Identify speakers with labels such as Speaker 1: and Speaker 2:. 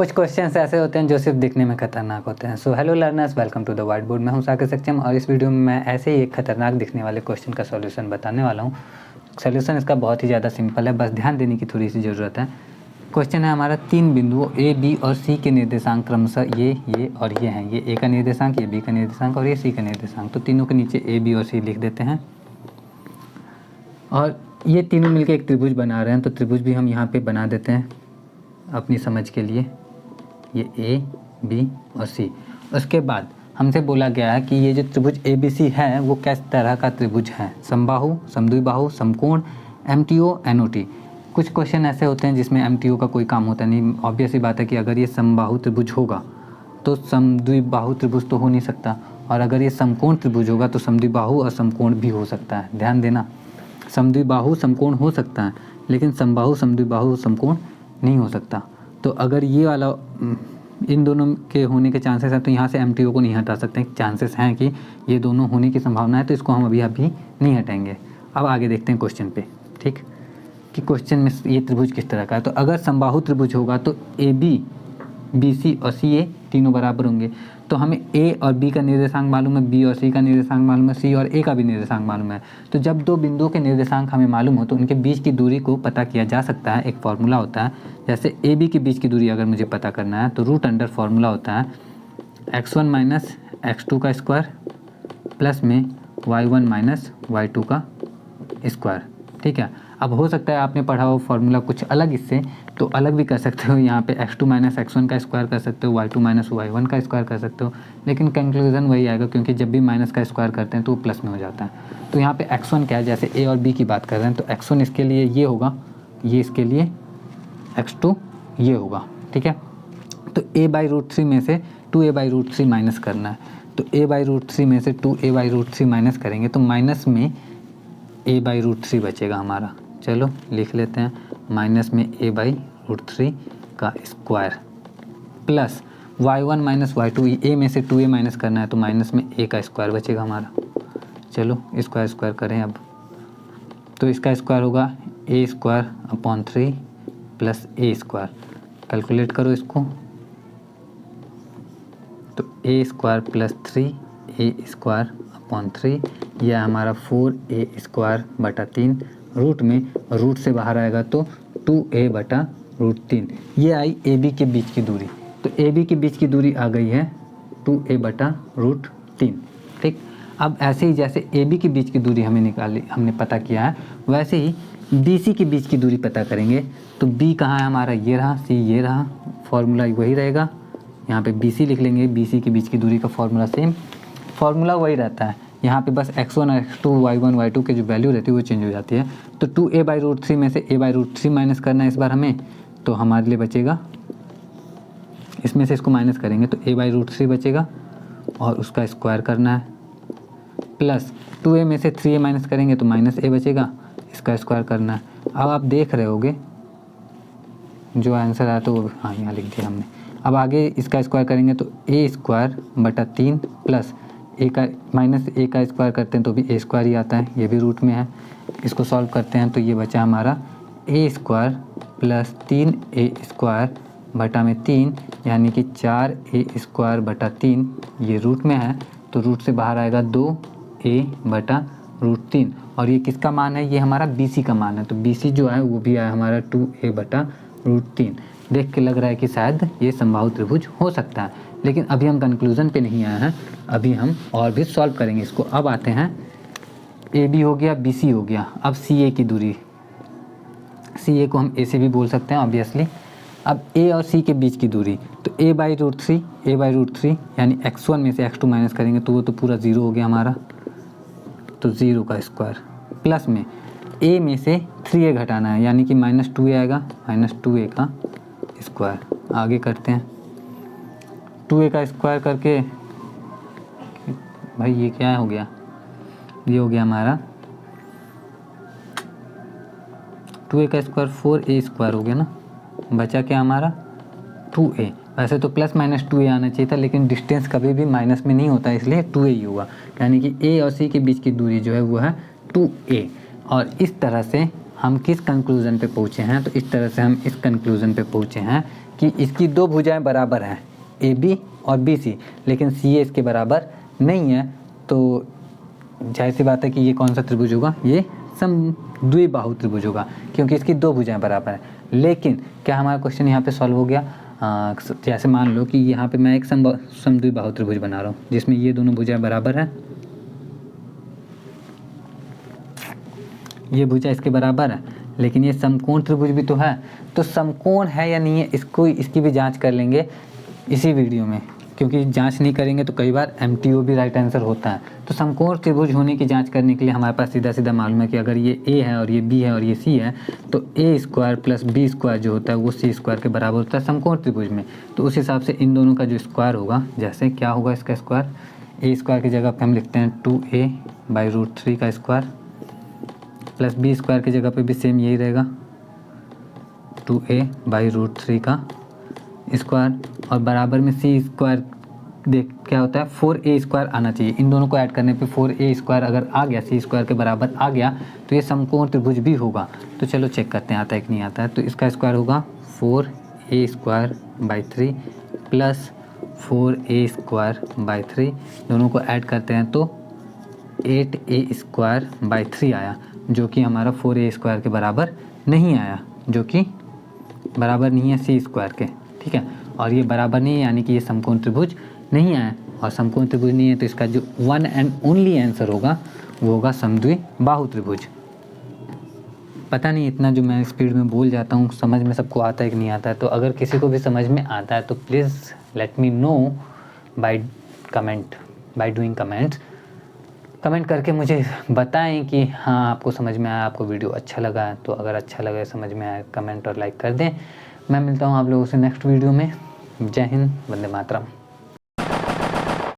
Speaker 1: कुछ क्वेश्चंस ऐसे होते हैं जो सिर्फ दिखने में खतरनाक होते हैं। So hello learners, welcome to the white board. मैं हूं साकिर सक्षम और इस वीडियो में मैं ऐसे ही एक खतरनाक दिखने वाले क्वेश्चन का सॉल्यूशन बताने वाला हूं। सॉल्यूशन इसका बहुत ही ज़्यादा सिंपल है, बस ध्यान देने की थोड़ी सी ज़रूरत है। क्वेश्चन है हमारा, तीन बिंदुओं ए, बी और सी के निर्देशांक क्रमशः ये और ये हैं। ये ए का निर्देशांक, ये बी का निर्देशांक और ये सी का निर्देशांक। तो तीनों के नीचे ए, बी और सी लिख देते हैं और ये तीनों मिलकर एक त्रिभुज बना रहे हैं। तो त्रिभुज भी हम यहाँ पे बना देते हैं अपनी समझ के लिए। ये ए, बी और सी। उसके बाद हमसे बोला गया है कि ये जो त्रिभुज ए बी सी है वो किस तरह का त्रिभुज है। समबाहु, समद्विबाहु, समकोण, MTO, NOT। कुछ क्वेश्चन ऐसे होते हैं जिसमें MTO का कोई काम होता नहीं। ऑब्वियस ही बात है कि अगर ये समबाहु त्रिभुज होगा तो समद्विबाहु त्रिभुज तो हो नहीं सकता, और अगर ये समकोण त्रिभुज होगा तो समद्विबाहु और समकोण भी हो सकता है। ध्यान देना, समद्विबाहु समकोण हो सकता है लेकिन समबाहु समद्विबाहु समकोण नहीं हो सकता। तो अगर ये वाला इन दोनों के होने के चांसेस हैं तो यहाँ से MTO को नहीं हटा सकते। चांसेस हैं कि ये दोनों होने की संभावना है, तो इसको हम अभी नहीं हटाएंगे। अब आगे देखते हैं क्वेश्चन पे, ठीक, कि क्वेश्चन में ये त्रिभुज किस तरह का है। तो अगर समबाहु त्रिभुज होगा तो AB, BC और CA तीनों बराबर होंगे। तो हमें A और B का निर्देशांक मालूम है, B और C का निर्देशांक मालूम है, C और A का भी निर्देशांक मालूम है। तो जब दो बिंदुओं के निर्देशांक हमें मालूम हो तो उनके बीच की दूरी को पता किया जा सकता है। एक फार्मूला होता है, जैसे AB के बीच की दूरी अगर मुझे पता करना है तो रूट अंडर फार्मूला होता है x1 माइनस x2 का स्क्वायर प्लस में y1 माइनस y2 का स्क्वायर। ठीक है, अब हो सकता है आपने पढ़ा हो फार्मूला कुछ अलग, इससे तो अलग भी कर सकते हो। यहाँ पे x2 माइनस x1 का स्क्वायर कर सकते हो, y2 माइनस y1 का स्क्वायर कर सकते हो, लेकिन कंक्लूजन वही आएगा क्योंकि जब भी माइनस का स्क्वायर करते हैं तो वो प्लस में हो जाता है। तो यहाँ पे x1 क्या है, जैसे A और B की बात कर रहे हैं तो x1 इसके लिए ये होगा, ये इसके लिए x2 ये होगा। ठीक है, तो a/√3 में से 2a/√3 माइनस करना है। तो a/√3 में से 2a/√3 माइनस करेंगे तो माइनस में a/√3 बचेगा हमारा। चलो लिख लेते हैं, माइनस में a/√3 का square plus y1 minus y2, a में से 2a माइनस करना है तो माइनस में a का स्क्वायर बचेगा हमारा। चलो इसका स्क्वायर करें अब, तो इसका स्क्वायर होगा a² / 3 प्लस a²। कैलकुलेट करो इसको, तो a² प्लस 3a² / 3 यह हमारा 4a² / 3 रूट में, रूट से बाहर आएगा तो 2a/√3। ये आई AB के बीच की दूरी। तो AB के बीच की दूरी आ गई है 2a/√3। ठीक, अब ऐसे ही जैसे AB के बीच की दूरी हमने पता किया है, वैसे ही BC के बीच की दूरी पता करेंगे। तो B कहाँ है हमारा, ये रहा, C ये रहा, फॉर्मूला वही रहेगा। यहाँ पे BC लिख लेंगे, BC के बीच की दूरी का फॉर्मूला सेम, फॉर्मूला वही रहता है। यहाँ पे बस x1 और x2, y1 y2 के जो वैल्यू रहती है वो चेंज हो जाती है। तो 2a/√3 में से a/√3 माइनस करना है इस बार हमें, तो हमारे लिए बचेगा, इसमें से इसको माइनस करेंगे तो a/√3 बचेगा और उसका स्क्वायर करना है, प्लस 2a में से 3a माइनस करेंगे तो माइनस a बचेगा, इसका स्क्वायर करना है। अब आप देख रहे होगे जो आंसर आया तो हाँ यहाँ लिख दिया हमने। अब आगे इसका स्क्वायर करेंगे तो a² / 3 प्लस माइनस a का स्क्वायर करते हैं तो भी a² ही आता है, ये भी रूट में है। इसको सॉल्व करते हैं तो ये बचा हमारा a² प्लस 3a² / 3 यानी कि 4a² / 3, ये रूट में है तो रूट से बाहर आएगा 2a/√3। और ये किसका मान है, ये हमारा BC का मान है। तो BC जो है वो भी आया हमारा 2a/√3। देख के लग रहा है कि शायद ये समबाहु त्रिभुज हो सकता है, लेकिन अभी हम कंक्लूजन पे नहीं आए हैं, अभी हम और भी सॉल्व करेंगे इसको। अब आते हैं, AB हो गया, BC हो गया, अब CA की दूरी, CA को हम A से भी बोल सकते हैं ऑब्वियसली। अब A और C के बीच की दूरी, तो a/√3 यानी x1 में से x2 माइनस करेंगे तो वो तो पूरा 0 हो गया हमारा, तो 0 का स्क्वायर प्लस में A में से 3a घटाना है यानी कि -2a आएगा, -2a का स्क्वायर। आगे करते हैं, 2a का स्क्वायर करके, भाई ये क्या हो गया, ये हो गया हमारा 2a का स्क्वायर 4a² हो गया ना, बचा क्या हमारा 2a। वैसे तो प्लस माइनस 2a आना चाहिए था, लेकिन डिस्टेंस कभी भी माइनस में नहीं होता, इसलिए 2a ही हुआ। यानी कि A और C के बीच की दूरी जो है वो है 2a। और इस तरह से हम किस कंक्लूज़न पे पहुँचे हैं, तो इस तरह से हम इस कंक्लूज़न पे पहुँचे हैं कि इसकी दो भुजाएं बराबर हैं, ए बी और बी सी, लेकिन सी ए इसके बराबर नहीं है, तो जाहिर सी बात है कि ये कौन सा त्रिभुज होगा, ये समद्विबाहु त्रिभुज होगा, क्योंकि इसकी दो भुजाएं बराबर हैं। लेकिन क्या हमारा क्वेश्चन यहाँ पे सॉल्व हो गया? जैसे मान लो कि यहाँ पे मैं एक समद्विबाहु त्रिभुज बना रहा हूँ जिसमें ये दोनों भुजाएं बराबर हैं, ये भुजा इसके बराबर है, लेकिन ये समकोण त्रिभुज भी तो है। तो समकोण है या नहीं है, इसकी भी जांच कर लेंगे इसी वीडियो में, क्योंकि जांच नहीं करेंगे तो कई बार MTO भी राइट आंसर होता है। तो समकोण त्रिभुज होने की जांच करने के लिए हमारे पास सीधा सीधा मालूम है कि अगर ये A है और ये B है और ये C है, तो A² + B² जो होता है वो C² के बराबर होता है समकोण त्रिभुज में। तो उस हिसाब से इन दोनों का जो स्क्वायर होगा, जैसे क्या होगा इसका स्क्वायर, A² की जगह पर हम लिखते हैं 2A/√3 का स्क्वायर, प्लस B² की जगह पे भी सेम यही रहेगा 2A/√3 का स्क्वायर, और बराबर में C² देख क्या होता है 4A² आना चाहिए। इन दोनों को ऐड करने पे 4A² अगर आ गया, C² के बराबर आ गया, तो ये समकोण त्रिभुज भी होगा। तो चलो चेक करते हैं आता है कि नहीं आता है। तो इसका स्क्वायर होगा 4A²/3 प्लस 4A²/3, दोनों को ऐड करते हैं तो 8A²/3 आया, जो कि हमारा 4A² के बराबर नहीं आया, जो कि बराबर नहीं है C² के, ठीक है। और ये बराबर नहीं है, यानी कि ये समकोण त्रिभुज नहीं आया, और समकोण त्रिभुज नहीं है तो इसका जो वन एंड ओनली आंसर होगा वो होगा समद्विबाहु त्रिभुज। पता नहीं इतना जो मैं स्पीड में बोल जाता हूँ समझ में सबको आता है कि नहीं आता है। तो अगर किसी को भी समझ में आता है तो please let me know by doing comments. Comment करके मुझे बताएं कि हाँ आपको समझ में आया, आपको वीडियो अच्छा लगा है। तो अगर अच्छा लगा, समझ में आया, कमेंट और लाइक कर दें। मैं मिलता हूँ आप लोगों से नेक्स्ट वीडियो में। जय हिंद, वंदे मातरम।